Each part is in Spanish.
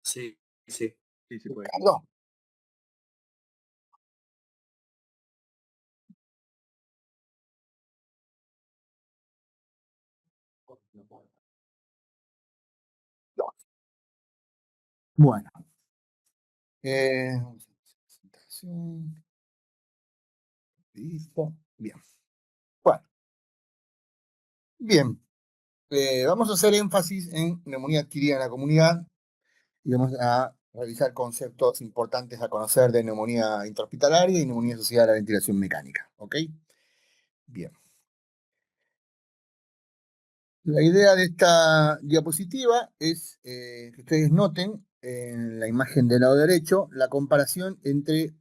Sí, sí. Sí, se puede. Ricardo. No. Bueno. Presentación. Listo. Bien. Bueno. Bien. Vamos a hacer énfasis en neumonía adquirida en la comunidad y vamos a revisar conceptos importantes a conocer de neumonía intrahospitalaria y neumonía asociada a la ventilación mecánica. ¿Ok? Bien. La idea de esta diapositiva es que ustedes noten en la imagen del lado derecho la comparación entre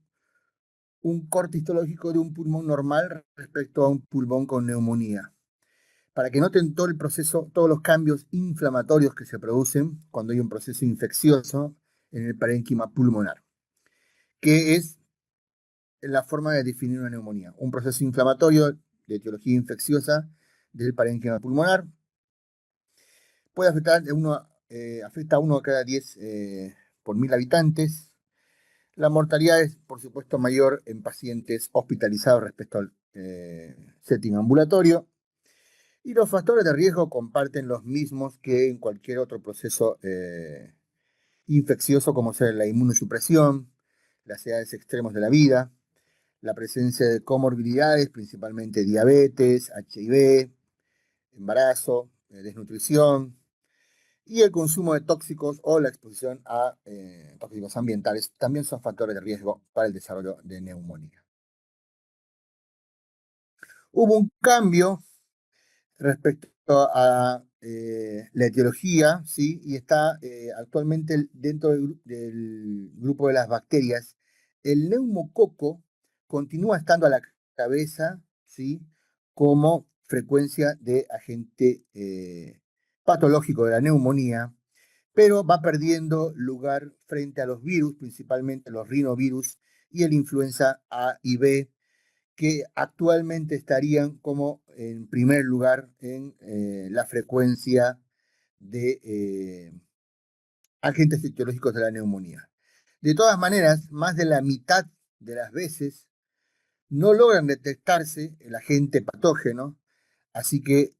un corte histológico de un pulmón normal respecto a un pulmón con neumonía. Para que noten todo el proceso, todos los cambios inflamatorios que se producen cuando hay un proceso infeccioso en el parénquima pulmonar, que es la forma de definir una neumonía. Un proceso inflamatorio de etiología infecciosa del parénquima pulmonar puede afecta a uno de cada 10 por 1000 habitantes. La mortalidad es, por supuesto, mayor en pacientes hospitalizados respecto al setting ambulatorio. Y los factores de riesgo comparten los mismos que en cualquier otro proceso infeccioso, como ser la inmunosupresión, las edades extremas de la vida, la presencia de comorbilidades, principalmente diabetes, HIV, embarazo, desnutrición, y el consumo de tóxicos o la exposición a tóxicos ambientales también son factores de riesgo para el desarrollo de neumonía. Hubo un cambio respecto a la etiología, ¿sí? Y está actualmente dentro del grupo de las bacterias. El neumococo continúa estando a la cabeza, ¿sí? Como frecuencia de agente patológico de la neumonía, pero va perdiendo lugar frente a los virus, principalmente los rinovirus y el influenza A y B, que actualmente estarían como en primer lugar en la frecuencia de agentes etiológicos de la neumonía. De todas maneras, más de la mitad de las veces no logran detectarse el agente patógeno, así que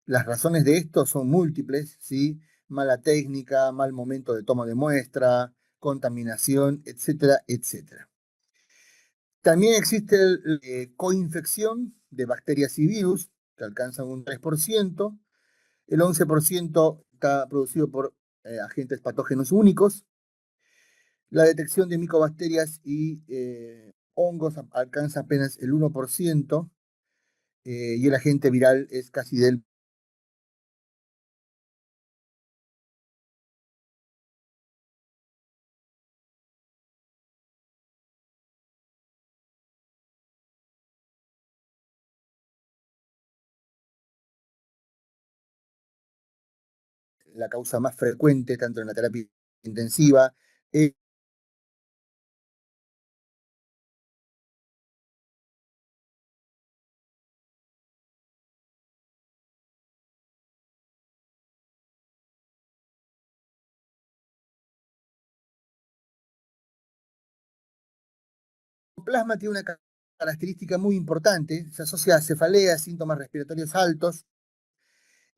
las razones de esto son múltiples, ¿sí? Mala técnica, mal momento de toma de muestra, contaminación, etcétera, etcétera. También existe coinfección de bacterias y virus, que alcanzan un 3%. El 11% está producido por agentes patógenos únicos. La detección de micobacterias y hongos alcanza apenas el 1%, y el agente viral es casi del... la causa más frecuente, tanto en la terapia intensiva. El plasma tiene una característica muy importante, se asocia a cefalea, síntomas respiratorios altos,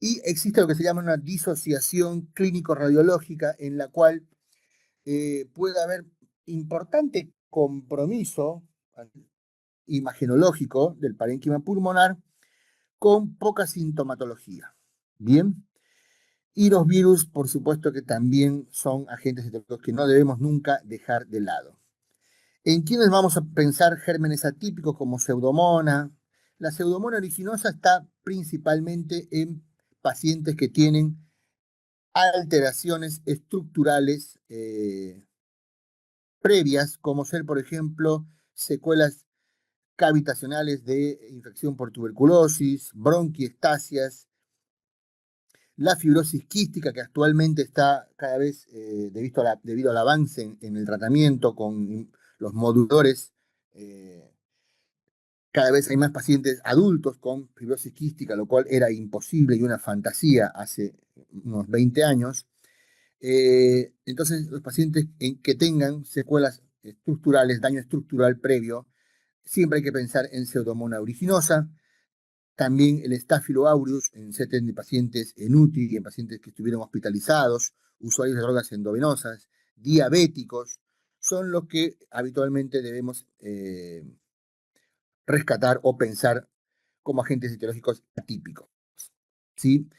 y existe lo que se llama una disociación clínico-radiológica en la cual puede haber importante compromiso imagenológico del parénquima pulmonar con poca sintomatología. Bien. Y los virus, por supuesto que también son agentes etiológicos que no debemos nunca dejar de lado. ¿En quiénes vamos a pensar gérmenes atípicos como pseudomonas? La pseudomonas originosa está principalmente en pacientes que tienen alteraciones estructurales previas, como ser, por ejemplo, secuelas cavitacionales de infección por tuberculosis, bronquiectasias, la fibrosis quística, que actualmente está cada vez, debido al avance en el tratamiento con los moduladores, cada vez hay más pacientes adultos con fibrosis quística, lo cual era imposible y una fantasía hace unos 20 años. Entonces, los pacientes que tengan secuelas estructurales, daño estructural previo, siempre hay que pensar en Pseudomonas aeruginosa. También el Staphylo aureus en 70 pacientes en UTI y en pacientes que estuvieron hospitalizados, usuarios de drogas endovenosas, diabéticos, son los que habitualmente debemos rescatar o pensar como agentes etiológicos atípicos, ¿sí?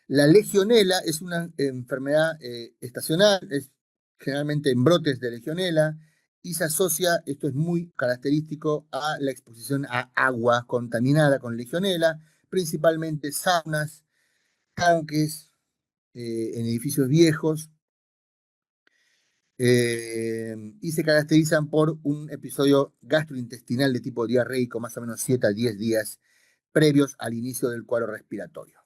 La legionela es una enfermedad estacional, es generalmente en brotes de legionela y se asocia, esto es muy característico, a la exposición a agua contaminada con legionela, principalmente saunas, tanques, en edificios viejos, y se caracterizan por un episodio gastrointestinal de tipo diarreico, más o menos 7 a 10 días previos al inicio del cuadro respiratorio.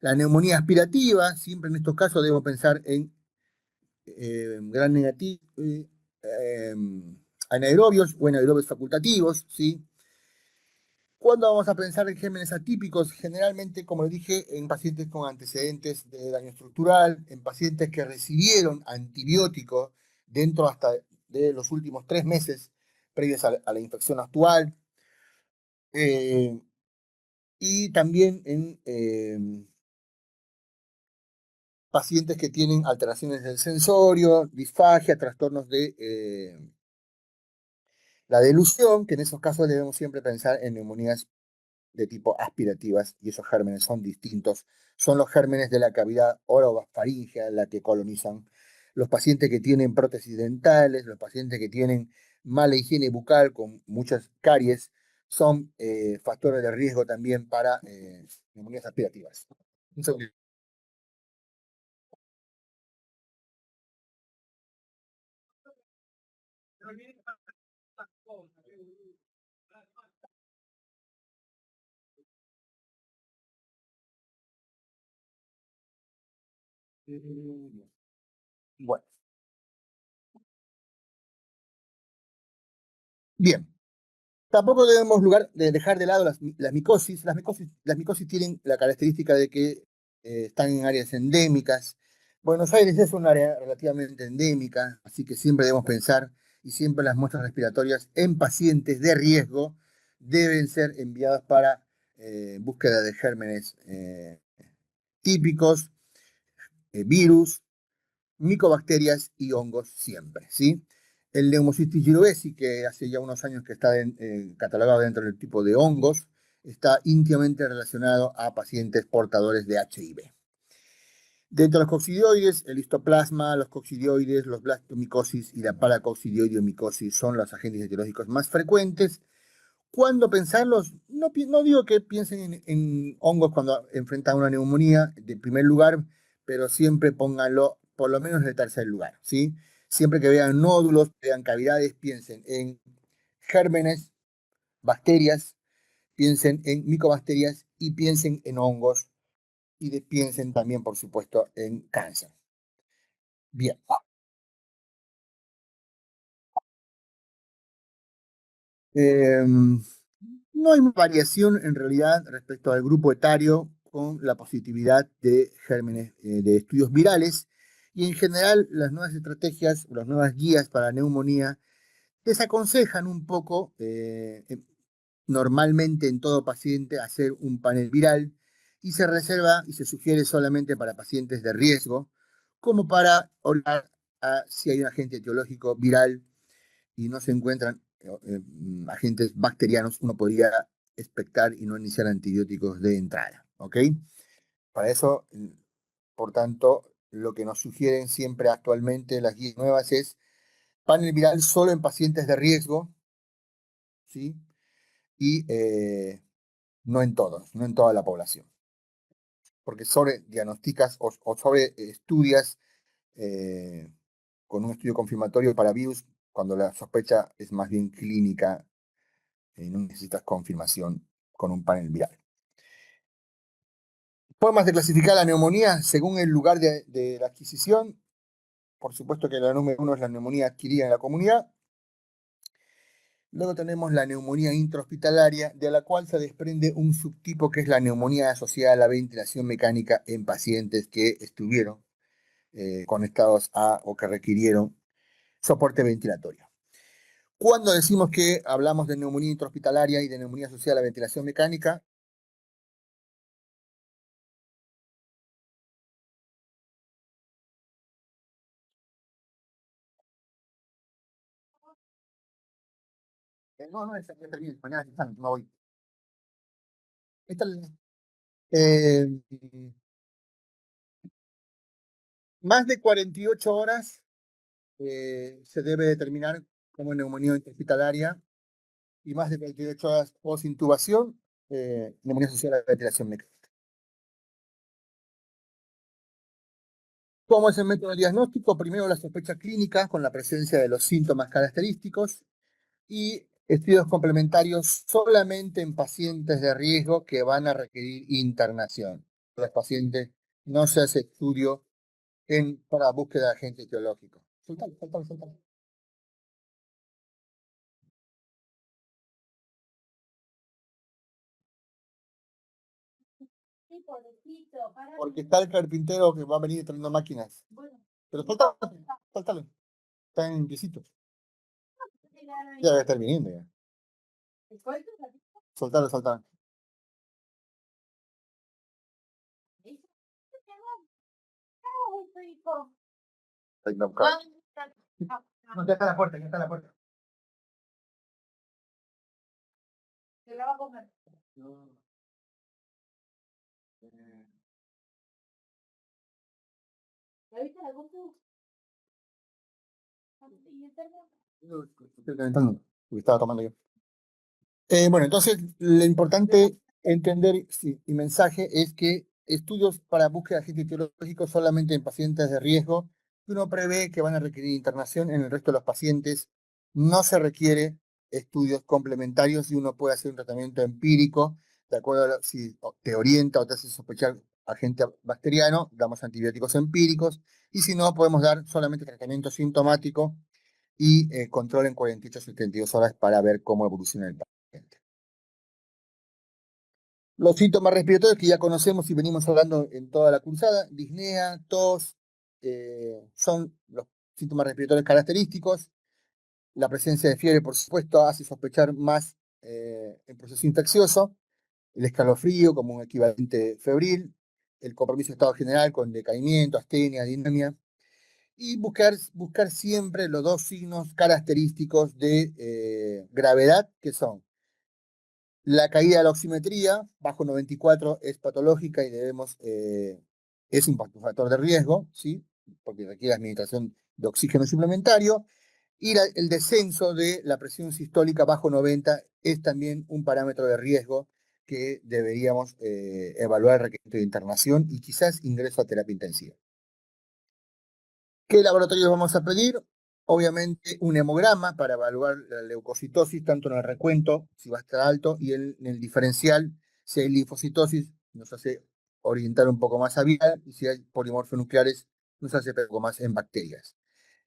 La neumonía aspirativa, siempre en estos casos debemos pensar en gran negativo, anaerobios o anaerobios facultativos, ¿sí? ¿Cuándo vamos a pensar en gérmenes atípicos? Generalmente, como les dije, en pacientes con antecedentes de daño estructural, en pacientes que recibieron antibióticos dentro hasta de los últimos 3 meses previos a la infección actual, eh, y también en pacientes que tienen alteraciones del sensorio, disfagia, trastornos de la delusión, que en esos casos debemos siempre pensar en neumonías de tipo aspirativas, y esos gérmenes son distintos. Son los gérmenes de la cavidad orofaríngea la que colonizan. Los pacientes que tienen prótesis dentales, los pacientes que tienen mala higiene bucal con muchas caries, son factores de riesgo también para neumonías aspirativas. Un segundo. Bueno, bien. Tampoco debemos dejar de lado las micosis. Las micosis tienen la característica de que están en áreas endémicas. Buenos Aires es un área relativamente endémica, así que siempre debemos pensar y siempre las muestras respiratorias en pacientes de riesgo deben ser enviadas para búsqueda de gérmenes típicos, virus, micobacterias y hongos siempre, ¿sí? El Pneumocystis jirovesi, que hace ya unos años que está catalogado dentro del tipo de hongos, está íntimamente relacionado a pacientes portadores de HIV. Dentro de los coccidioides, el histoplasma, los coccidioides, los blastomicosis y la paracoccidioidiomicosis son los agentes etiológicos más frecuentes. ¿Cuándo pensarlos? No digo que piensen en hongos cuando enfrentan una neumonía de primer lugar, pero siempre pónganlo por lo menos en el tercer lugar, ¿sí? Siempre que vean nódulos, vean cavidades, piensen en gérmenes, bacterias, piensen en micobacterias y piensen en hongos y piensen también, por supuesto, en cáncer. Bien. No hay variación en realidad respecto al grupo etario con la positividad de gérmenes de estudios virales, y en general las nuevas estrategias, las nuevas guías para neumonía desaconsejan un poco, normalmente en todo paciente, hacer un panel viral, y se reserva y se sugiere solamente para pacientes de riesgo, como para orar a si hay un agente etiológico viral y no se encuentran agentes bacterianos, uno podría expectar y no iniciar antibióticos de entrada, ¿ok? Para eso, por tanto, lo que nos sugieren siempre actualmente las guías nuevas es panel viral solo en pacientes de riesgo, ¿sí? Y no en todos, no en toda la población, porque sobre diagnosticas o sobre estudias eh, con un estudio confirmatorio para virus cuando la sospecha es más bien clínica, no necesitas confirmación con un panel viral. Formas de clasificar la neumonía según el lugar de la adquisición. Por supuesto que la número uno es la neumonía adquirida en la comunidad. Luego tenemos la neumonía intrahospitalaria, de la cual se desprende un subtipo que es la neumonía asociada a la ventilación mecánica en pacientes que estuvieron conectados a o que requirieron soporte ventilatorio. Cuando decimos que hablamos de neumonía intrahospitalaria y de neumonía asociada a la ventilación mecánica, no, esa ya termina, mañana están, no voy. Esta, eh, más de 48 horas se debe determinar como neumonía intrahospitalaria y más de 48 horas post-intubación, neumonía asociada a la ventilación mecánica. ¿Cómo es el método de diagnóstico? Primero la sospecha clínica con la presencia de los síntomas característicos y estudios complementarios solamente en pacientes de riesgo que van a requerir internación. Los pacientes no se hace estudio para búsqueda de agente etiológico. Soltalo, soltalo, soltalo. Porque está el carpintero que va a venir trayendo máquinas. Pero soltalo, soltalo. Está en piecitos. Ya debe estar viniendo ya. Soltalo, soltalo. No, ya está la puerta, ya está la puerta. No, eh, estoy calentando, porque estaba tomando yo. Bueno, entonces lo importante entender sí, y mensaje es que estudios para búsqueda de agente etiológico solamente en pacientes de riesgo, que uno prevé que van a requerir internación, en el resto de los pacientes no se requiere estudios complementarios y uno puede hacer un tratamiento empírico, de acuerdo a si te orienta o te hace sospechar agente bacteriano, damos antibióticos empíricos, y si no, podemos dar solamente tratamiento sintomático y control en 48 a 72 horas para ver cómo evoluciona el paciente. Los síntomas respiratorios que ya conocemos y venimos hablando en toda la cursada, disnea, tos, son los síntomas respiratorios característicos. La presencia de fiebre, por supuesto, hace sospechar más el proceso infeccioso, el escalofrío como un equivalente febril, el compromiso de estado general con decaimiento, astenia, dinemia, y buscar siempre los dos signos característicos de gravedad, que son la caída de la oximetría, bajo 94 es patológica y es un factor de riesgo, ¿sí? Porque requiere administración de oxígeno suplementario. Y el descenso de la presión sistólica bajo 90 es también un parámetro de riesgo que deberíamos evaluar el requerimiento de internación y quizás ingreso a terapia intensiva. ¿Qué laboratorios vamos a pedir? Obviamente un hemograma para evaluar la leucocitosis, tanto en el recuento, si va a estar alto, y en el diferencial, si hay linfocitosis, nos hace orientar un poco más a viral, y si hay polimorfonucleares, nos hace un poco más en bacterias.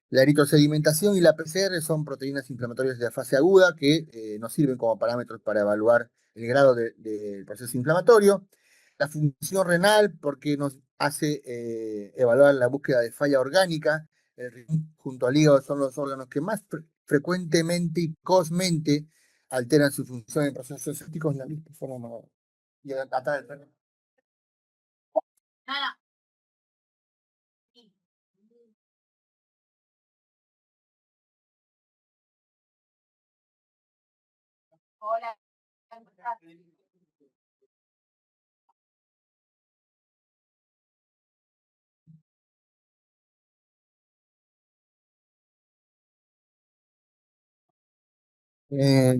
La eritrosedimentación y la PCR son proteínas inflamatorias de la fase aguda que nos sirven como parámetros para evaluar el grado del proceso inflamatorio. La función renal, porque nos hace evaluar la búsqueda de falla orgánica. El riñón junto al hígado son los órganos que más frecuentemente y cosmente alteran su función en procesos sépticos. La misma forma. Y atrás del eh,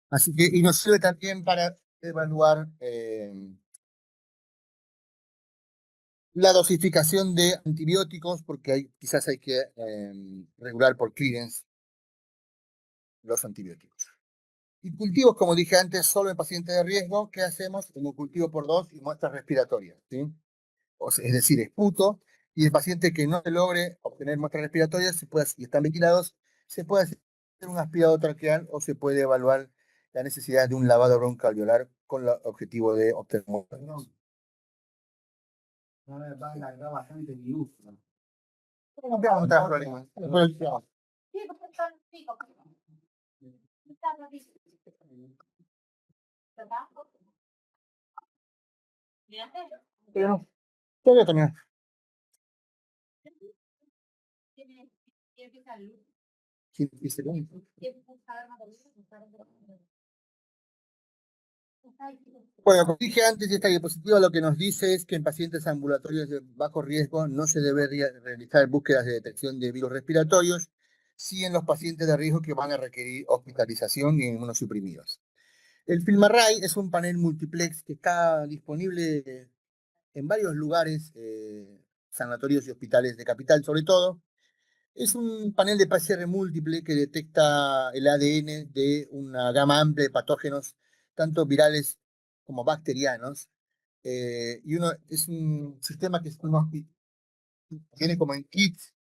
Así que, y nos sirve también para evaluar la dosificación de antibióticos, porque quizás hay que regular por clearance los antibióticos. Y cultivos, como dije antes, solo en pacientes de riesgo, ¿qué hacemos? Como cultivo por dos y muestras respiratorias, ¿sí? Es decir, esputo, y el paciente que no se logre obtener muestras respiratorias y están ventilados, se puede hacer un aspirado traqueal o se puede evaluar la necesidad de un lavado broncoalveolar con el objetivo de obtener muestras. Va a alargar bastante mi uso. No tengo muchos problemas. Después limpiamos. Pero no, todavía terminar. Sí, dice, ¿no? Bueno, como dije antes, esta diapositiva lo que nos dice es que en pacientes ambulatorios de bajo riesgo no se debe realizar búsquedas de detección de virus respiratorios, sí en los pacientes de riesgo que van a requerir hospitalización y inmunosuprimidos. El FilmArray es un panel multiplex que está disponible en varios lugares, sanatorios y hospitales de capital sobre todo. Es un panel de PCR múltiple que detecta el ADN de una gama amplia de patógenos, tanto virales como bacterianos. Y uno es un sistema que tiene como en kits,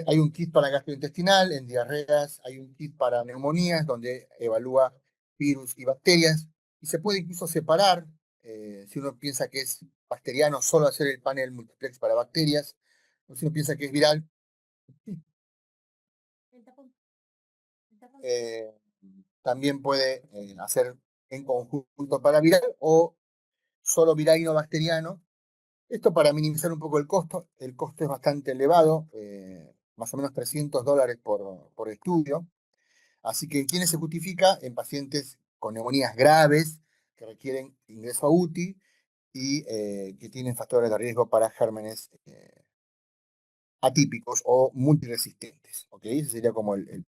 hay un kit para gastrointestinal, en diarreas hay un kit para neumonías, donde evalúa virus y bacterias, y se puede incluso separar, si uno piensa que es bacteriano, solo hacer el panel multiplex para bacterias, o si uno piensa que es viral, eh, también puede hacer en conjunto para viral o solo viral y no bacteriano. Esto para minimizar un poco el costo. El costo es bastante elevado, más o menos $300 por estudio. Así que, ¿en quiénes se justifica? En pacientes con neumonías graves que requieren ingreso a UTI y que tienen factores de riesgo para gérmenes atípicos o multiresistentes. ¿Ok? Ese sería como el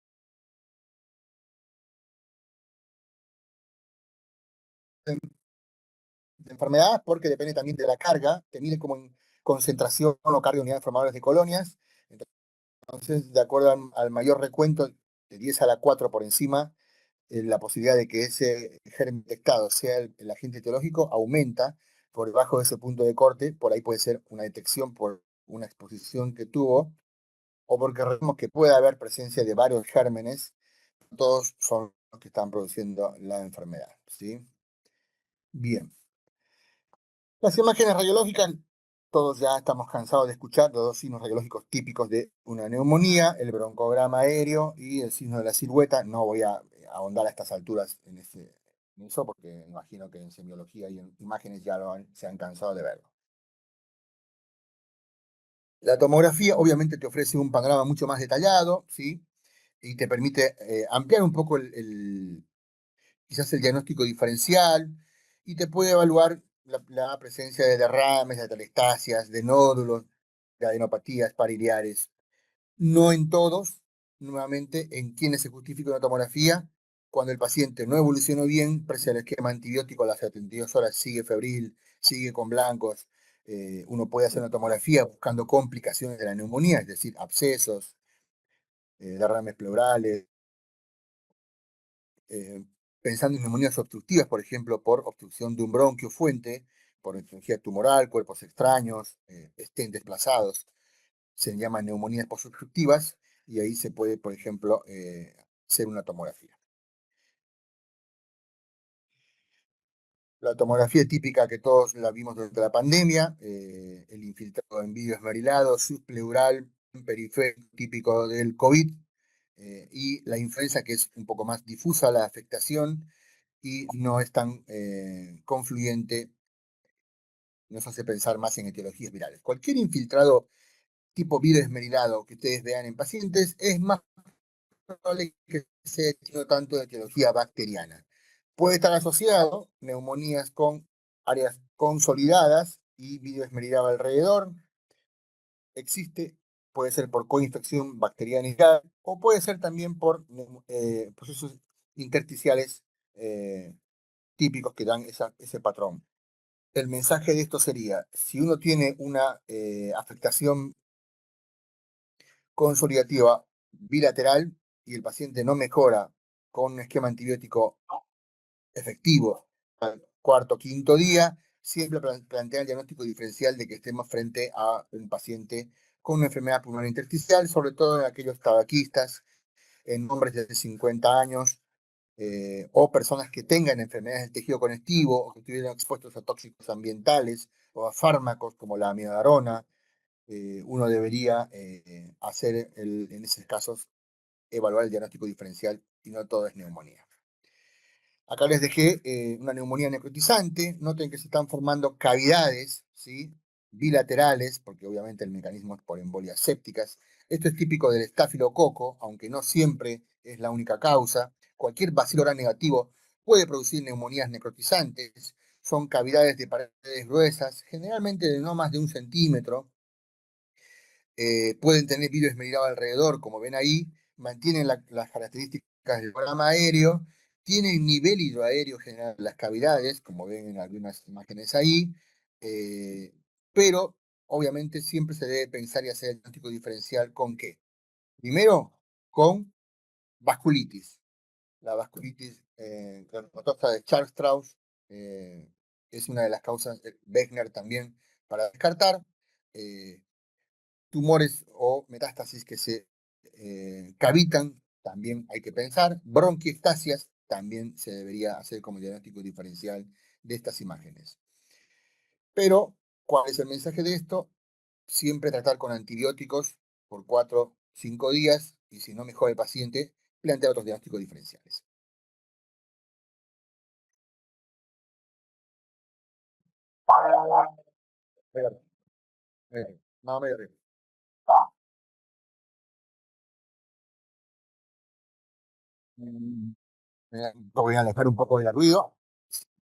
de enfermedad, porque depende también de la carga, te mide como en concentración o carga de unidades formadores de colonias. Entonces, de acuerdo al mayor recuento, de 10 a la 4 por encima, la posibilidad de que ese germen detectado sea el agente etiológico aumenta. Por debajo de ese punto de corte, por ahí puede ser una detección por una exposición que tuvo, o porque vemos que puede haber presencia de varios gérmenes, todos son los que están produciendo la enfermedad. ¿Sí? Bien. Las imágenes radiológicas, todos ya estamos cansados de escuchar los dos signos radiológicos típicos de una neumonía, el broncograma aéreo y el signo de la silueta. No voy a ahondar a estas alturas en eso porque imagino que en semiología y en imágenes ya se han cansado de verlo. La tomografía obviamente te ofrece un panorama mucho más detallado, ¿sí? Y te permite ampliar un poco quizás el diagnóstico diferencial, y te puede evaluar la presencia de derrames, de atalestasias, de nódulos, de adenopatías pariliares. No en todos, nuevamente, en quienes se justifica una tomografía, cuando el paciente no evolucionó bien, pese al esquema antibiótico, a las 72 horas sigue febril, sigue con blancos. Uno puede hacer una tomografía buscando complicaciones de la neumonía, es decir, abscesos, derrames pleurales, eh, pensando en neumonías obstructivas, por ejemplo, por obstrucción de un bronquio fuente, por etiología tumoral, cuerpos extraños, estén desplazados, se llaman neumonías posobstructivas y ahí se puede, por ejemplo, hacer una tomografía. La tomografía típica que todos la vimos durante la pandemia, el infiltrado en vidrio esmerilado, subpleural, periférico típico del COVID, y la influenza que es un poco más difusa la afectación y no es tan confluyente, nos hace pensar más en etiologías virales. Cualquier infiltrado tipo virus esmerilado que ustedes vean en pacientes es más probable que sea no tanto de etiología bacteriana. Puede estar asociado neumonías con áreas consolidadas y virus esmerilado alrededor. Existe, puede ser por coinfección bacteriana o puede ser también por procesos intersticiales típicos que dan ese patrón. El mensaje de esto sería, si uno tiene una afectación consolidativa bilateral y el paciente no mejora con un esquema antibiótico efectivo al cuarto o quinto día, siempre plantea el diagnóstico diferencial de que estemos frente a un paciente con una enfermedad pulmonar intersticial, sobre todo en aquellos tabaquistas, en hombres de 50 años, o personas que tengan enfermedades del tejido conectivo o que estuvieran expuestos a tóxicos ambientales, o a fármacos como la amiodarona, uno debería hacer, en esos casos, evaluar el diagnóstico diferencial y no todo es neumonía. Acá les dejé una neumonía necrotizante. Noten que se están formando cavidades, ¿sí? Bilaterales, porque obviamente el mecanismo es por embolias sépticas. Esto es típico del estafilococo, aunque no siempre es la única causa. Cualquier bacilo gram negativo puede producir neumonías necrotizantes. Son cavidades de paredes gruesas, generalmente de no más de 1 centímetro. Pueden tener vidrio esmerilado alrededor, como ven ahí, mantienen las características del programa aéreo, tienen nivel hidroaéreo general en las cavidades, como ven en algunas imágenes ahí, eh, pero obviamente siempre se debe pensar y hacer el diagnóstico diferencial con qué. Primero, con vasculitis. La vasculitis granulomatosa de Charles-Strauss es una de las causas, Wegner también, para descartar. Eh, Tumores o metástasis que se cavitan, también hay que pensar. Bronquiectasias, también se debería hacer como diagnóstico diferencial de estas imágenes. Pero, ¿cuál es el mensaje de esto? Siempre tratar con antibióticos por 4 o 5 días y si no mejora el paciente, plantear otros diagnósticos diferenciales. No, medio arriba. Mm, Voy a alejar un poco del ruido.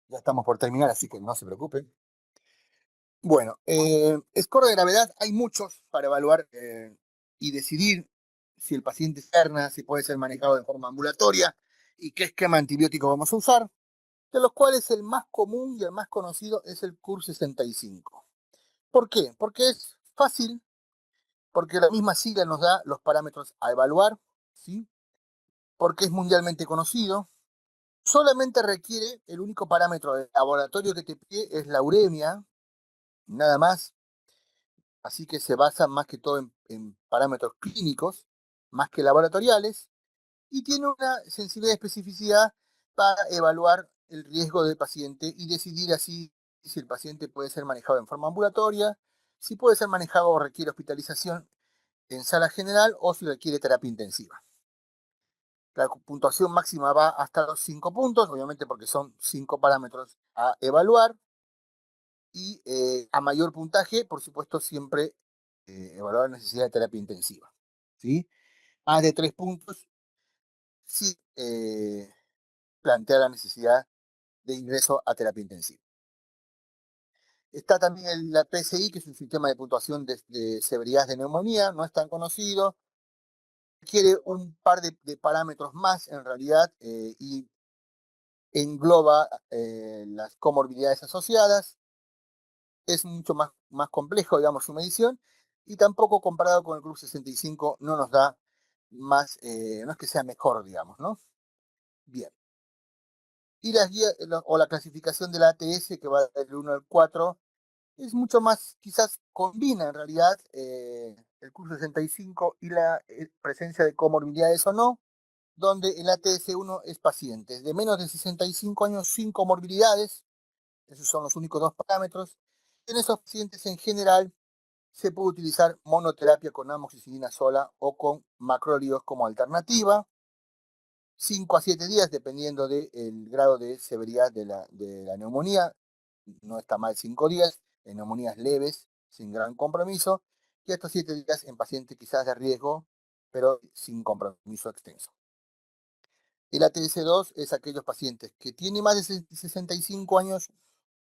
Ya estamos por terminar, así que no se preocupen. Bueno, score de gravedad hay muchos para evaluar y decidir si el paciente es interna, si puede ser manejado de forma ambulatoria y qué esquema antibiótico vamos a usar, de los cuales el más común y el más conocido es el CUR-65. ¿Por qué? Porque es fácil, porque la misma sigla nos da los parámetros a evaluar, ¿sí? Porque es mundialmente conocido, solamente requiere el único parámetro de laboratorio que te pide es la uremia, nada más. Así que se basa más que todo en parámetros clínicos, más que laboratoriales, y tiene una sensibilidad y especificidad para evaluar el riesgo del paciente y decidir así si el paciente puede ser manejado en forma ambulatoria, si puede ser manejado o requiere hospitalización en sala general o si requiere terapia intensiva. La puntuación máxima va hasta los 5 puntos, obviamente porque son 5 parámetros a evaluar, y a mayor puntaje, por supuesto, siempre evaluar la necesidad de terapia intensiva. ¿Sí? Más de 3 puntos, sí plantea la necesidad de ingreso a terapia intensiva. Está también la PSI, que es un sistema de puntuación de severidad de neumonía, no es tan conocido, requiere un par de parámetros más en realidad y engloba las comorbilidades asociadas, es mucho más complejo, digamos, su medición, y tampoco comparado con el Club 65 no nos da más, no es que sea mejor, digamos, ¿no? Bien. Y las guías, o la clasificación de la ATS, que va del 1 al 4, es mucho más, quizás combina en realidad el Club 65 y la presencia de comorbilidades o no, donde el ATS1 es pacientes de menos de 65 años sin comorbilidades, esos son los únicos dos parámetros. En esos pacientes en general se puede utilizar monoterapia con amoxicilina sola o con macrólidos como alternativa. 5 a 7 días, dependiendo del grado de severidad de la neumonía. No está mal 5 días, en neumonías leves, sin gran compromiso. Y estos 7 días en pacientes quizás de riesgo, pero sin compromiso extenso. El ATS2 es aquellos pacientes que tienen más de 65 años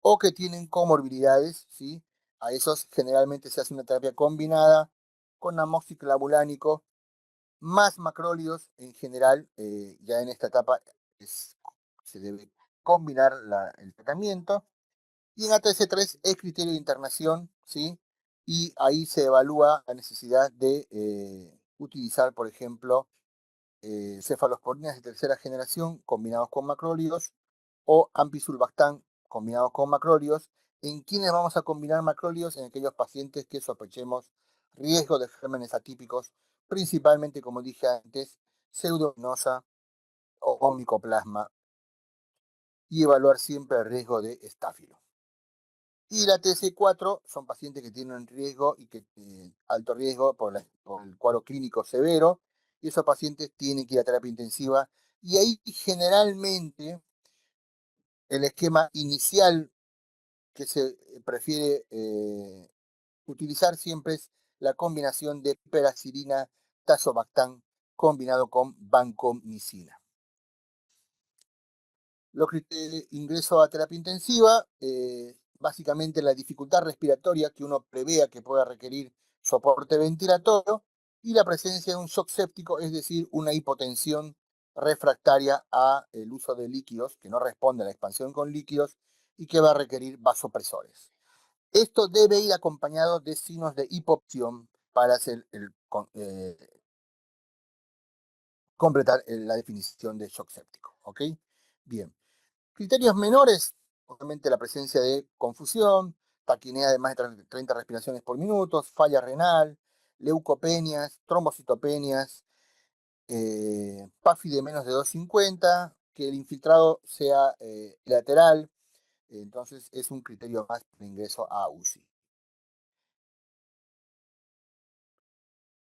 o que tienen comorbilidades, ¿sí? A esos generalmente se hace una terapia combinada con amoxiclavulánico más macrólidos en general. Ya en esta etapa se debe combinar el tratamiento. Y en ATS3 es criterio de internación, ¿sí? Y ahí se evalúa la necesidad de utilizar, por ejemplo, cefalosporinas de tercera generación combinados con macrólidos o ampisulbactam combinados con macrólidos. ¿En quiénes vamos a combinar macrólidos? En aquellos pacientes que sospechemos riesgo de gérmenes atípicos, principalmente, como dije antes, pseudominosa o micoplasma, y evaluar siempre el riesgo de estáfilo. Y la TC4 son pacientes que tienen riesgo y que alto riesgo por el cuadro clínico severo, y esos pacientes tienen que ir a terapia intensiva. Y ahí generalmente el esquema inicial que se prefiere utilizar siempre es la combinación de piperacilina, tazobactam combinado con vancomicina. Los criterios de ingreso a terapia intensiva, básicamente la dificultad respiratoria que uno prevea que pueda requerir soporte ventilatorio y la presencia de un shock séptico, es decir, una hipotensión refractaria a el uso de líquidos, que no responde a la expansión con líquidos y que va a requerir vasopresores. Esto debe ir acompañado de signos de hipoxia para hacer completar la definición de shock séptico. ¿Ok? Bien. Criterios menores, obviamente la presencia de confusión, taquinea de más de 30 respiraciones por minuto, falla renal, leucopenias, trombocitopenias, PAFI de menos de 250, que el infiltrado sea lateral, entonces es un criterio más de ingreso a UCI.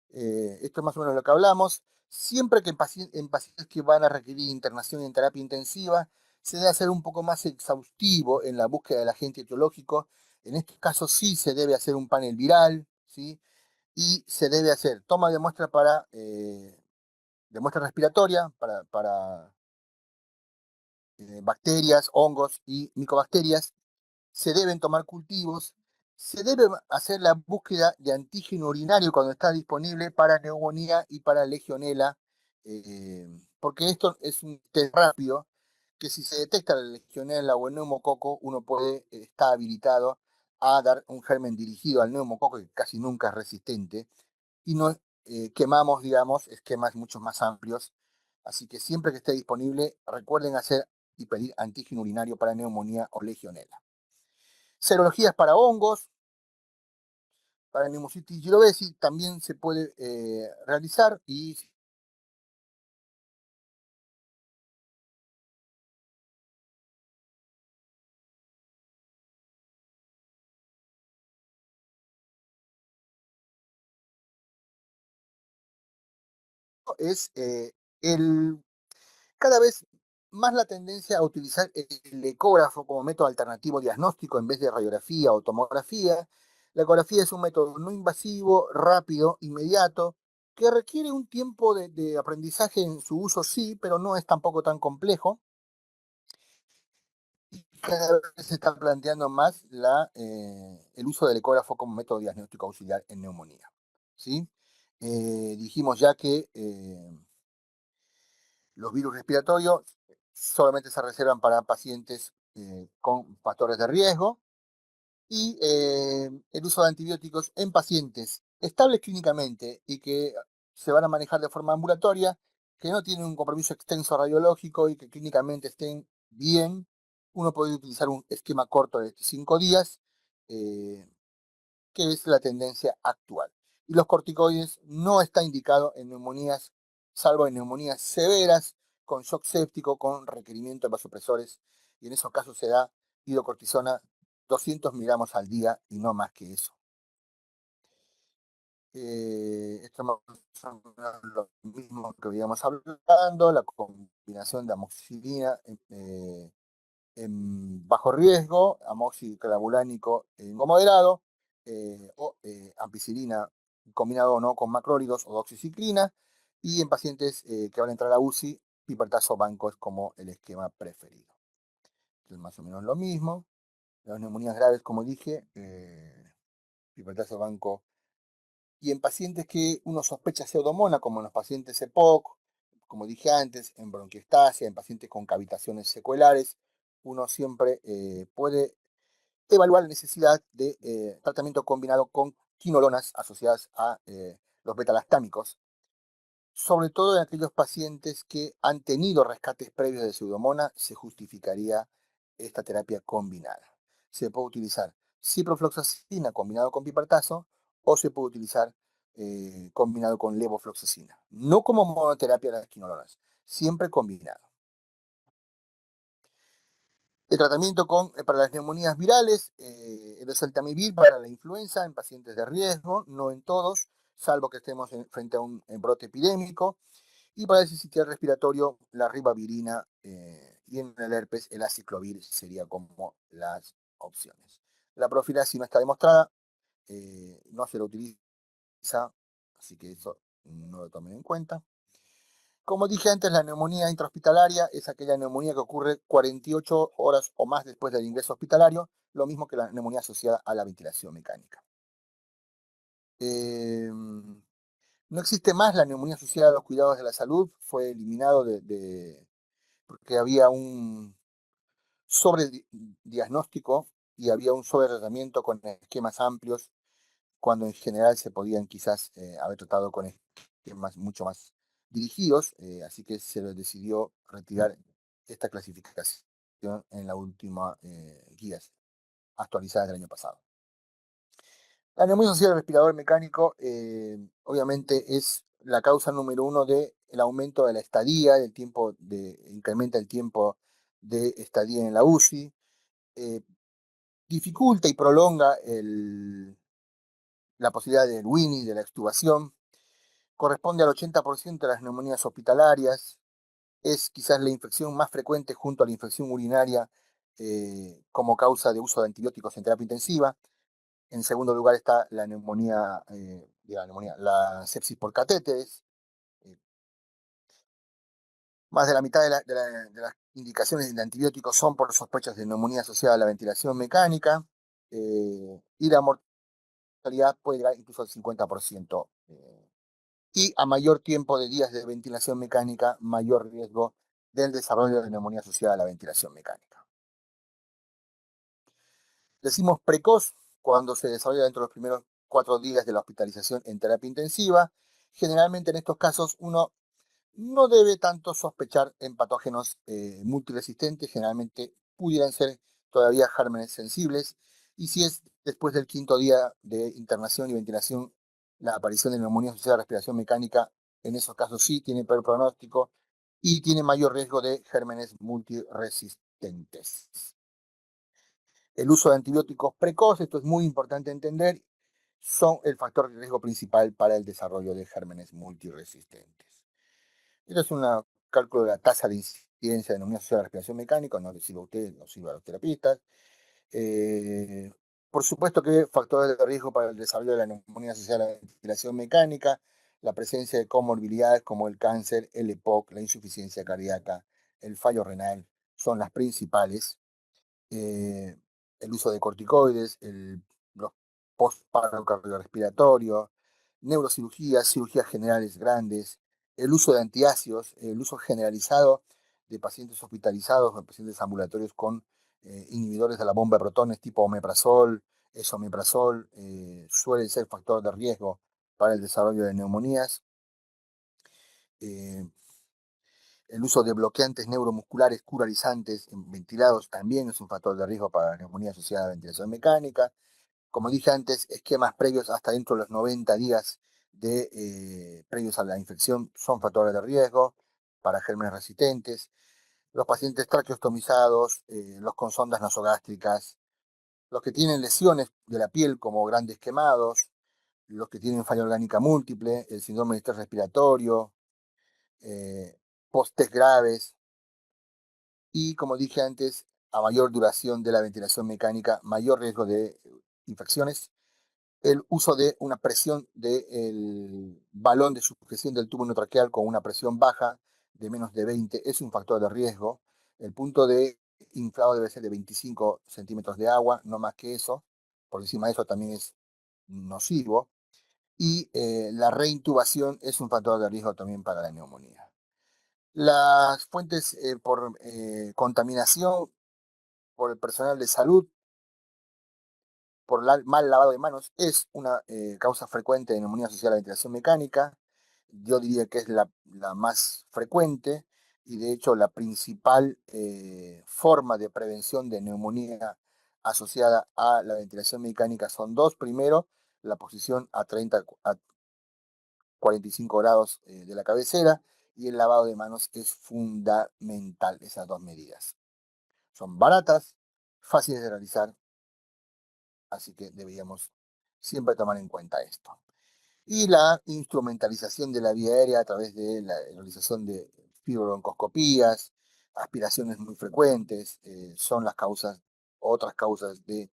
Esto es más o menos lo que hablamos. Siempre que en pacientes que van a requerir internación en terapia intensiva, se debe hacer un poco más exhaustivo en la búsqueda del agente etiológico. En este caso sí se debe hacer un panel viral, ¿sí? Y se debe hacer toma de muestra de muestra respiratoria para bacterias, hongos y micobacterias. Se deben tomar cultivos, se debe hacer la búsqueda de antígeno urinario cuando está disponible para neumonía y para legionela, porque esto es un test rápido, que si se detecta la legionela o el neumococo, uno puede, está habilitado a dar un germen dirigido al neumococo, que casi nunca es resistente, y no quemamos, digamos, esquemas mucho más amplios. Así que siempre que esté disponible, recuerden hacer y pedir antígeno urinario para neumonía o legionela. Serologías para hongos, para Pneumocystis jirovecii también se puede realizar y es el, cada vez más la tendencia a utilizar el ecógrafo como método alternativo diagnóstico en vez de radiografía o tomografía. La ecografía es un método no invasivo, rápido, inmediato, que requiere un tiempo de aprendizaje en su uso, sí, pero no es tampoco tan complejo. Y cada vez se está planteando más el uso del ecógrafo como método diagnóstico auxiliar en neumonía. ¿Sí? Dijimos ya que los virus respiratorios solamente se reservan para pacientes con factores de riesgo y el uso de antibióticos en pacientes estables clínicamente y que se van a manejar de forma ambulatoria, que no tienen un compromiso extenso radiológico y que clínicamente estén bien. Uno puede utilizar un esquema corto de 5 días, eh, que es la tendencia actual. Y los corticoides no está indicado en neumonías, salvo en neumonías severas, con shock séptico, con requerimiento de vasopresores, y en esos casos se da hidrocortisona 200 miligramos al día y no más que eso. Esto es lo mismo que habíamos hablando, la combinación de amoxicilina en bajo riesgo, amoxiclavulánico en moderado, o ampicilina combinado o no con macrólidos o doxiciclina, y en pacientes que van a entrar a UCI, pipertazo banco es como el esquema preferido. Entonces, más o menos lo mismo. Las neumonías graves, como dije, pipertazo banco. Y en pacientes que uno sospecha pseudomonas, como en los pacientes EPOC, como dije antes, en bronquiectasia, en pacientes con cavitaciones secuelares, uno siempre puede evaluar la necesidad de tratamiento combinado con quinolonas asociadas a los betalastámicos, sobre todo en aquellos pacientes que han tenido rescates previos de pseudomonas, se justificaría esta terapia combinada. Se puede utilizar ciprofloxacina combinado con pipertazo o se puede utilizar combinado con levofloxacina. No como monoterapia de las quinolonas, siempre combinado. El tratamiento para las neumonías virales, el oseltamivir para la influenza en pacientes de riesgo, no en todos, salvo que estemos frente a un brote epidémico. Y para el sistema respiratorio, la ribavirina, y en el herpes, el aciclovir sería como las opciones. La profilaxis no está demostrada, no se lo utiliza, así que eso no lo tomen en cuenta. Como dije antes, la neumonía intrahospitalaria es aquella neumonía que ocurre 48 horas o más después del ingreso hospitalario, lo mismo que la neumonía asociada a la ventilación mecánica. No existe más la neumonía asociada a los cuidados de la salud, fue eliminado porque había un sobrediagnóstico y había un sobretratamiento con esquemas amplios, cuando en general se podían quizás haber tratado con esquemas mucho más dirigidos, así que se decidió retirar esta clasificación en la última guía actualizada del año pasado. La neumonía asociada al respirador mecánico, obviamente, es la causa número uno del aumento de la estadía, incrementa el tiempo de estadía en la UCI, eh, dificulta y prolonga la posibilidad del WINI, de la extubación, corresponde al 80% de las neumonías hospitalarias, es quizás la infección más frecuente junto a la infección urinaria como causa de uso de antibióticos en terapia intensiva. En segundo lugar está la sepsis por catéteres. Eh, Más de la mitad de las indicaciones de antibióticos son por sospechas de neumonía asociada a la ventilación mecánica, y la mortalidad puede llegar incluso al 50%. Y a mayor tiempo de días de ventilación mecánica, mayor riesgo del desarrollo de neumonía asociada a la ventilación mecánica. Decimos precoz cuando se desarrolla dentro de los primeros 4 días de la hospitalización en terapia intensiva. Generalmente en estos casos uno no debe tanto sospechar en patógenos multiresistentes, generalmente pudieran ser todavía gérmenes sensibles, y si es después del 5.º día de internación y ventilación la aparición de neumonía asociada a respiración mecánica, en esos casos sí tiene peor pronóstico y tiene mayor riesgo de gérmenes multiresistentes. El uso de antibióticos precoces, esto es muy importante entender, son el factor de riesgo principal para el desarrollo de gérmenes multiresistentes. Esto es un cálculo de la tasa de incidencia de neumonía asociada a la respiración mecánica, no le sirve a usted, no sirve a los terapistas. Eh, por supuesto que factores de riesgo para el desarrollo de la neumonía asociada a la ventilación mecánica, la presencia de comorbilidades como el cáncer, el EPOC, la insuficiencia cardíaca, el fallo renal, son las principales. eh, el uso de corticoides, los postparo cardiorrespiratorio, neurocirugías, cirugías generales grandes, el uso de antiácidos, el uso generalizado de pacientes hospitalizados o pacientes ambulatorios con inhibidores de la bomba de protones tipo omeprazol, esomeprazol, suele ser factor de riesgo para el desarrollo de neumonías. Eh, el uso de bloqueantes neuromusculares curalizantes en ventilados también es un factor de riesgo para la neumonía asociada a ventilación mecánica. Como dije antes, esquemas previos hasta dentro de los 90 días previos a la infección son factores de riesgo para gérmenes resistentes. Los pacientes traqueostomizados, los con sondas nasogástricas, los que tienen lesiones de la piel como grandes quemados, los que tienen falla orgánica múltiple, el síndrome de estrés respiratorio, postes graves, y, como dije antes, a mayor duración de la ventilación mecánica, mayor riesgo de infecciones. El uso de una presión del balón de sujeción del tubo endotraqueal con una presión baja de menos de 20 es un factor de riesgo. El punto de inflado debe ser de 25 centímetros de agua, no más que eso. Por encima de eso también es nocivo. Y la reintubación es un factor de riesgo también para la neumonía. Las fuentes por contaminación por el personal de salud, por mal lavado de manos, es una causa frecuente de neumonía asociada a la ventilación mecánica. Yo diría que es la más frecuente y de hecho la principal forma de prevención de neumonía asociada a la ventilación mecánica son dos. Primero, la posición a 45 grados de la cabecera, y el lavado de manos es fundamental, esas dos medidas. son baratas, fáciles de realizar, así que deberíamos siempre tomar en cuenta esto. Y la instrumentalización de la vía aérea a través de la realización de fibrobroncoscopías, aspiraciones muy frecuentes, son las causas, otras causas de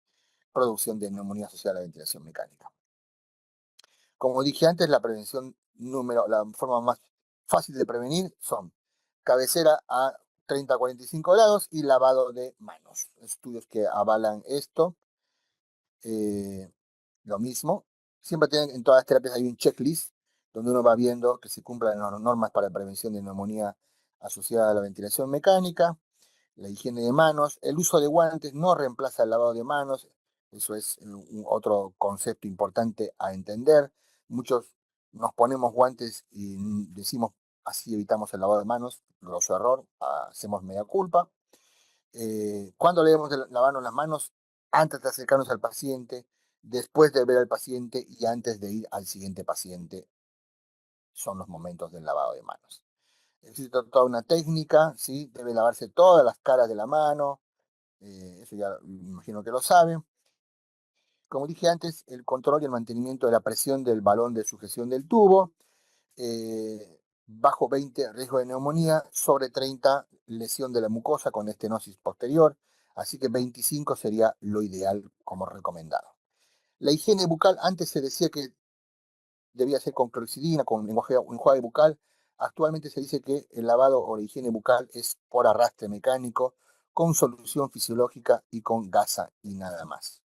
producción de neumonía asociada a la ventilación mecánica. Como dije antes, la forma más fácil de prevenir son cabecera a 30 a 45 grados y lavado de manos. Estudios que avalan esto. eh, lo mismo. Siempre en todas las terapias hay un checklist donde uno va viendo que se cumplan las normas para la prevención de neumonía asociada a la ventilación mecánica, la higiene de manos, el uso de guantes no reemplaza el lavado de manos, eso es otro concepto importante a entender. Muchos nos ponemos guantes y decimos así evitamos el lavado de manos, grosso error, hacemos media culpa. ¿Cuándo debemos de lavarnos las manos? Antes de acercarnos al paciente, después de ver al paciente y antes de ir al siguiente paciente son los momentos del lavado de manos. Existe toda una técnica, ¿sí? Debe lavarse todas las caras de la mano, eso ya me imagino que lo saben. Como dije antes, el control y el mantenimiento de la presión del balón de sujeción del tubo, bajo 20 riesgo de neumonía, sobre 30 lesión de la mucosa con estenosis posterior, así que 25 sería lo ideal como recomendado. La higiene bucal, antes se decía que debía ser con clorexidina, con enjuague bucal. Actualmente se dice que el lavado o la higiene bucal es por arrastre mecánico, con solución fisiológica y con gasa y nada más.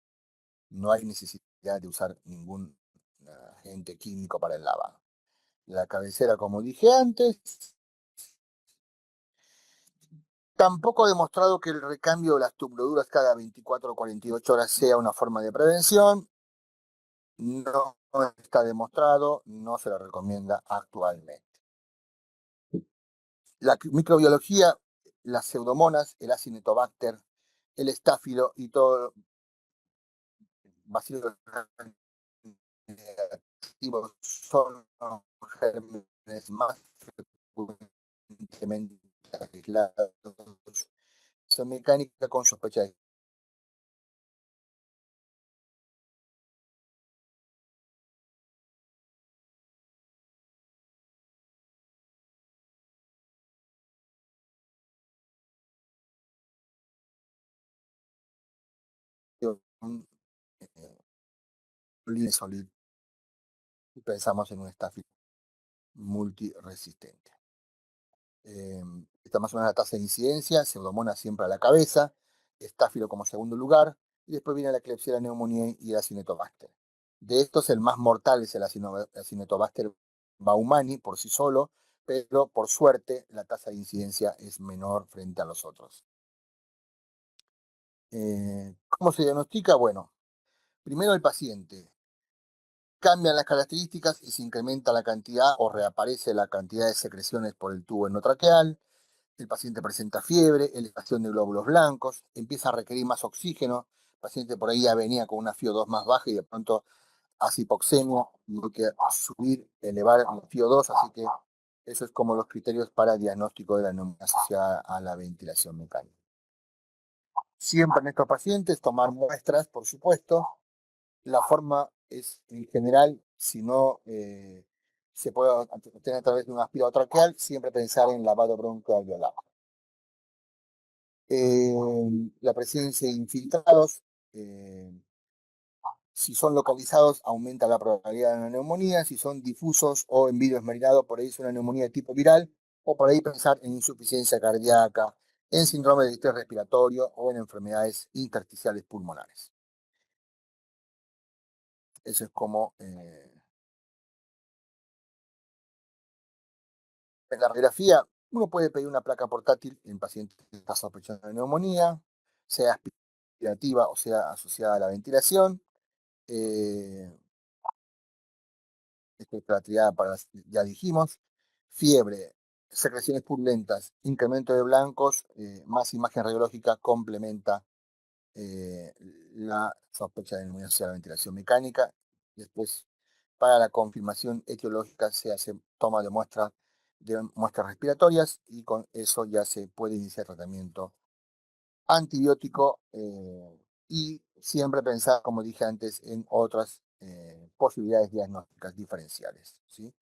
No hay necesidad de usar ningún agente químico para el lavado. La cabecera, como dije antes, tampoco ha demostrado que el recambio de las tuberoduras cada 24 o 48 horas sea una forma de prevención. No está demostrado, no se lo recomienda actualmente. La microbiología, las pseudomonas, el Acinetobacter, el estáfilo y todo bacilos negativos son los gérmenes más frecuentemente aislados. Son mecánica con sospecha de infección, linesolid, y pensamos en un estáfilo multiresistente. Esta más o menos la tasa de incidencia, pseudomonas siempre a la cabeza, estáfilo como segundo lugar, y después viene la Klebsiella pneumoniae y el Acinetobacter. De estos, el más mortal es el Acinetobacter baumani por sí solo, pero por suerte la tasa de incidencia es menor frente a los otros. ¿Cómo se diagnostica? Bueno, primero el paciente. Cambian las características y se incrementa la cantidad o reaparece la cantidad de secreciones por el tubo endotraqueal. El paciente presenta fiebre, elevación de glóbulos blancos, empieza a requerir más oxígeno. El paciente por ahí ya venía con una FiO2 más baja y de pronto hace hipoxemia y hay que subir, elevar la FiO2, así que eso es como los criterios para diagnóstico de la neumonía asociada a la ventilación mecánica. Siempre en estos pacientes tomar muestras, por supuesto. La forma es, en general, si no se puede obtener a través de un aspirado traqueal, siempre pensar en lavado broncoalveolar. La presencia de infiltrados, si son localizados, aumenta la probabilidad de una neumonía. Si son difusos o en vidrio esmerilado, por ahí es una neumonía de tipo viral, o por ahí pensar en insuficiencia cardíaca, en síndrome de distrés respiratorio o en enfermedades intersticiales pulmonares. Eso es como en la radiografía. Uno puede pedir una placa portátil en pacientes que están sospechando de neumonía, sea aspirativa o sea asociada a la ventilación. Eh, Espectroscopia para ya dijimos, fiebre, secreciones purulentas, incremento de blancos, más imagen radiológica complementa eh, la sospecha de neumonía asociada a la ventilación mecánica. Después, para la confirmación etiológica se hace toma de muestras respiratorias y con eso ya se puede iniciar tratamiento antibiótico y siempre pensar, como dije antes, en otras posibilidades diagnósticas diferenciales, ¿sí?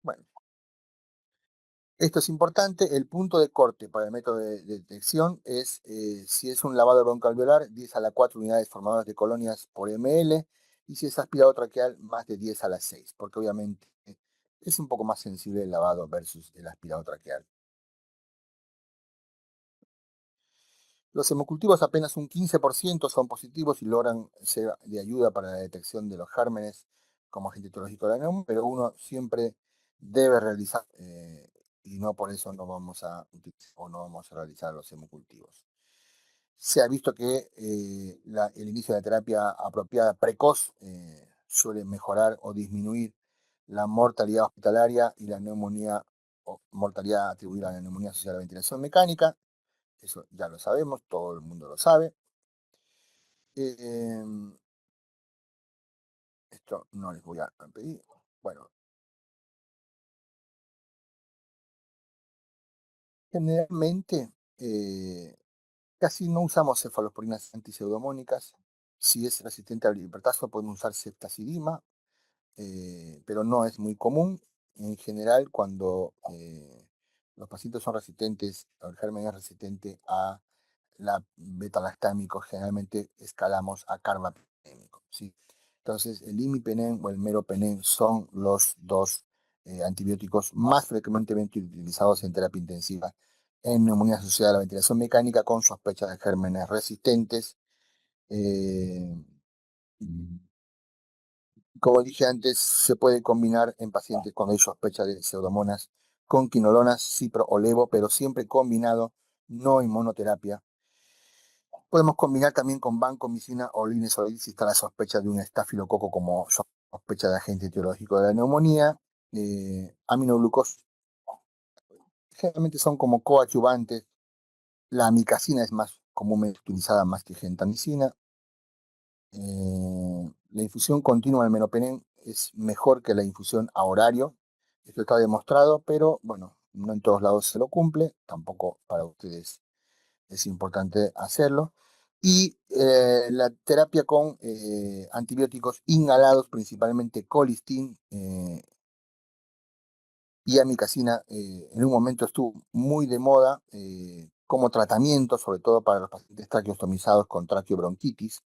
Bueno, esto es importante. El punto de corte para el método de detección es si es un lavado broncoalveolar, 10 a la 4 unidades formadoras de colonias por ml, y si es aspirado traqueal, más de 10 a la 6, porque obviamente es un poco más sensible el lavado versus el aspirado traqueal. Los hemocultivos apenas un 15% son positivos y logran ser de ayuda para la detección de los gérmenes como agente etiológico de la neumonía, pero uno siempre debe realizar y no por eso no vamos a utilizar o no vamos a realizar los hemocultivos. Se ha visto que el inicio de la terapia apropiada precoz suele mejorar o disminuir la mortalidad hospitalaria y la neumonía o mortalidad atribuida a la neumonía asociada a la ventilación mecánica. Eso ya lo sabemos, todo el mundo lo sabe. Eh, Esto no les voy a pedir. Bueno, generalmente casi no usamos cefalosporinas antiseudomónicas. Si es resistente al hipertazo, podemos usar ceftazidima, pero no es muy común. En general, cuando los pacientes son resistentes, o el germen es resistente a la beta-lactámico, generalmente escalamos a carbapenémico, ¿sí? Entonces, el imipenem o el meropenem son los dos antibióticos más frecuentemente utilizados en terapia intensiva en neumonía asociada a la ventilación mecánica con sospecha de gérmenes resistentes. Eh, Como dije antes, se puede combinar en pacientes cuando hay sospecha de pseudomonas con quinolonas, cipro o levo, pero siempre combinado, no en monoterapia. Podemos combinar también con vancomicina o linezolid si está la sospecha de un estafilococo como sospecha de agente etiológico de la neumonía. Aminoglucos generalmente son como coadyuvantes. La amicacina es más comúnmente utilizada más que gentamicina. La infusión continua del meropenem es mejor que la infusión a horario. Esto está demostrado, pero bueno, no en todos lados se lo cumple. Tampoco para ustedes es importante hacerlo. Y la terapia con antibióticos inhalados, principalmente colistin y amicacina, en un momento estuvo muy de moda como tratamiento, sobre todo para los pacientes traqueostomizados con traqueobronquitis,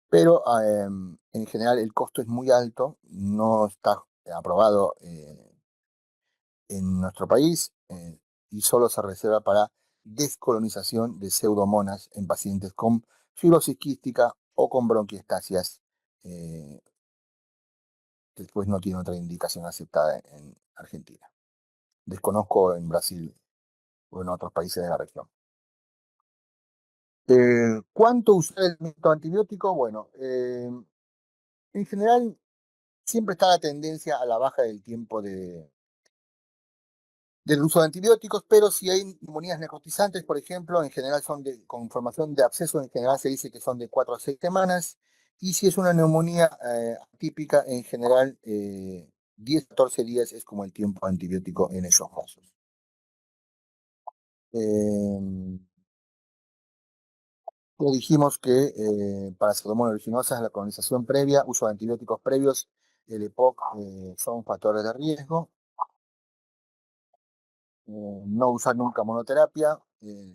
pero en general el costo es muy alto, no está aprobado en nuestro país y solo se reserva para descolonización de pseudomonas en pacientes con fibrosis quística o con bronquiestasias. eh, Después no tiene otra indicación aceptada en Argentina. Desconozco en Brasil o en otros países de la región. ¿Cuánto usar el método antibiótico? Bueno, en general siempre está la tendencia a la baja del tiempo del uso de antibióticos, pero si hay neumonías necrotizantes, por ejemplo, en general son con formación de absceso, en general se dice que son de 4 a 6 semanas, y si es una neumonía atípica, en general 10 a 14 días es como el tiempo antibiótico en esos casos. Eh, Ya dijimos que para Pseudomonas aeruginosa la colonización previa, uso de antibióticos previos, el EPOC son factores de riesgo. No usar nunca monoterapia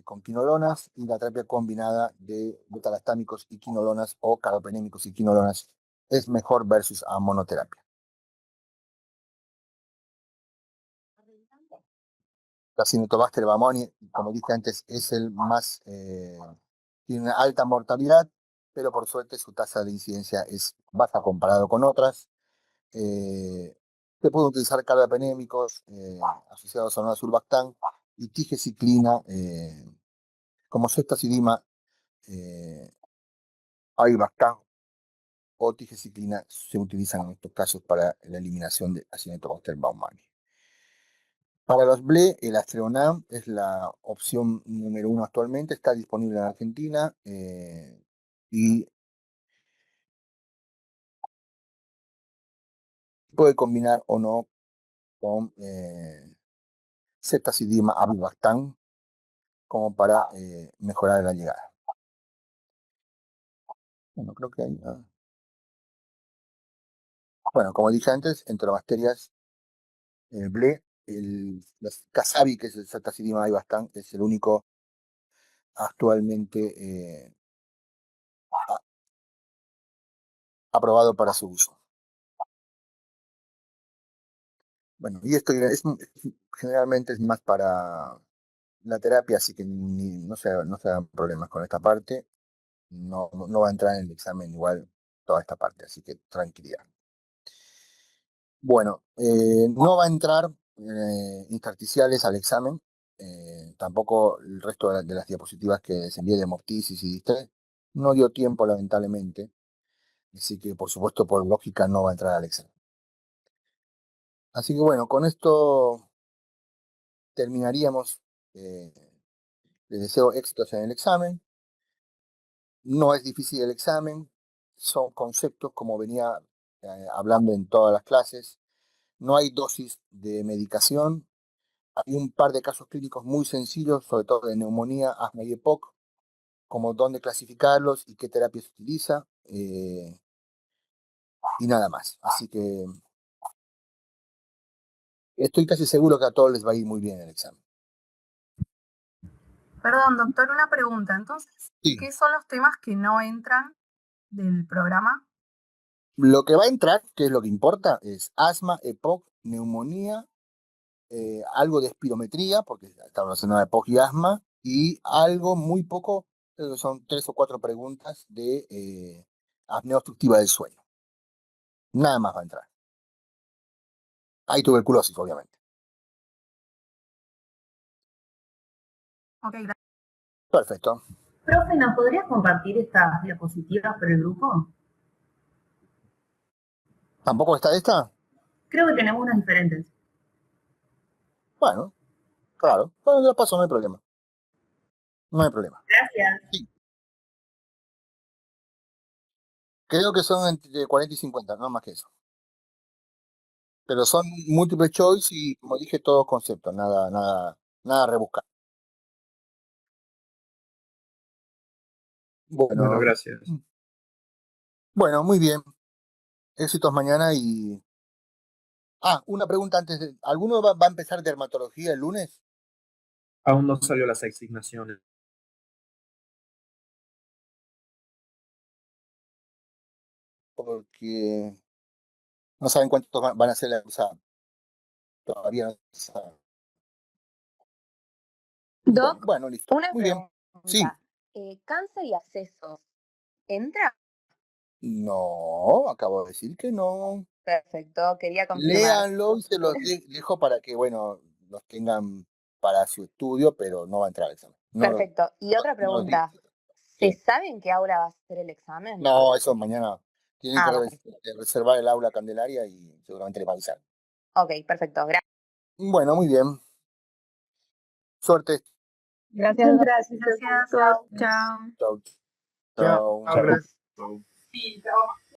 con quinolonas y la terapia combinada de betalastámicos y quinolonas o carbapenémicos y quinolonas es mejor versus a monoterapia. La Cinetobacter baumannii, como dije antes, es el más, tiene una alta mortalidad, pero por suerte su tasa de incidencia es baja comparado con otras. Eh, Se pueden utilizar carbapenémicos asociados a una surfactán y tigeciclina como ceftazidima, eh, Avibactam o tigeciclina se utilizan en estos casos para la eliminación de Acinetobacter baumannii. Para los BLE, el Astreonam es la opción número uno actualmente, está disponible en Argentina y puede combinar o no con ceftazidima avibactam como para mejorar la llegada. Bueno, creo que hay... Bueno, como dije antes, enterobacterias BLE, las Casabi, que es el ceftazidima avibactam, es el único actualmente aprobado para su uso. Bueno, y esto generalmente es más para la terapia, así que no se hagan problemas con esta parte. No va a entrar en el examen igual toda esta parte, así que tranquilidad. Bueno, no va a entrar intersticiales al examen, tampoco el resto de las diapositivas que les envié de hemoptisis y distres. No dio tiempo, lamentablemente, así que por supuesto, por lógica, no va a entrar al examen. Así que bueno, con esto terminaríamos. Les deseo éxitos en el examen. No es difícil el examen, son conceptos como venía hablando en todas las clases. No hay dosis de medicación. Hay un par de casos clínicos muy sencillos, sobre todo de neumonía, asma y EPOC, como dónde clasificarlos y qué terapia se utiliza, y nada más. Así que estoy casi seguro que a todos les va a ir muy bien el examen. Perdón, doctor, una pregunta. Entonces, Sí. ¿qué son los temas que no entran del programa? Lo que va a entrar, que es lo que importa, es asma, EPOC, neumonía, algo de espirometría, porque está relacionada a EPOC y asma, y algo muy poco, son 3 o 4 preguntas de apnea obstructiva del sueño. Nada más va a entrar. Hay tuberculosis, obviamente. Ok, gracias. Perfecto. Profe, ¿nos podrías compartir estas diapositivas por el grupo? ¿Tampoco está esta? Creo que tenemos unas diferentes. Bueno, claro. Bueno, de paso no hay problema. No hay problema. Gracias. Sí. Creo que son entre 40 y 50, no más que eso. Pero son múltiple choice y, como dije, todos conceptos, nada rebuscado. Bueno, gracias. Bueno, muy bien. Éxitos mañana y... una pregunta antes de... ¿Alguno va a empezar dermatología el lunes? Aún no salió las asignaciones. Porque no saben cuántos van a ser o sea, todavía no se sabe. Doc, Bueno, listo. una Muy bien. Sí. pregunta. ¿Cáncer y abscesos entra? No, acabo de decir que no. Perfecto, quería confirmar. Léanlo y se los dejo para que, bueno, los tengan para su estudio, pero no va a entrar al examen. Perfecto. Y otra pregunta. ¿Se Sí. sabe en qué aula va a ser el examen? No, eso mañana. Tienen que bueno. reservar el aula Candelaria y seguramente les va a avisar. Ok, perfecto. Gracias. Bueno, muy bien. Suerte. Gracias. Gracias. Gracias. Chao. Chao. Chau. Chao. Chau. Chao. Sí, chao.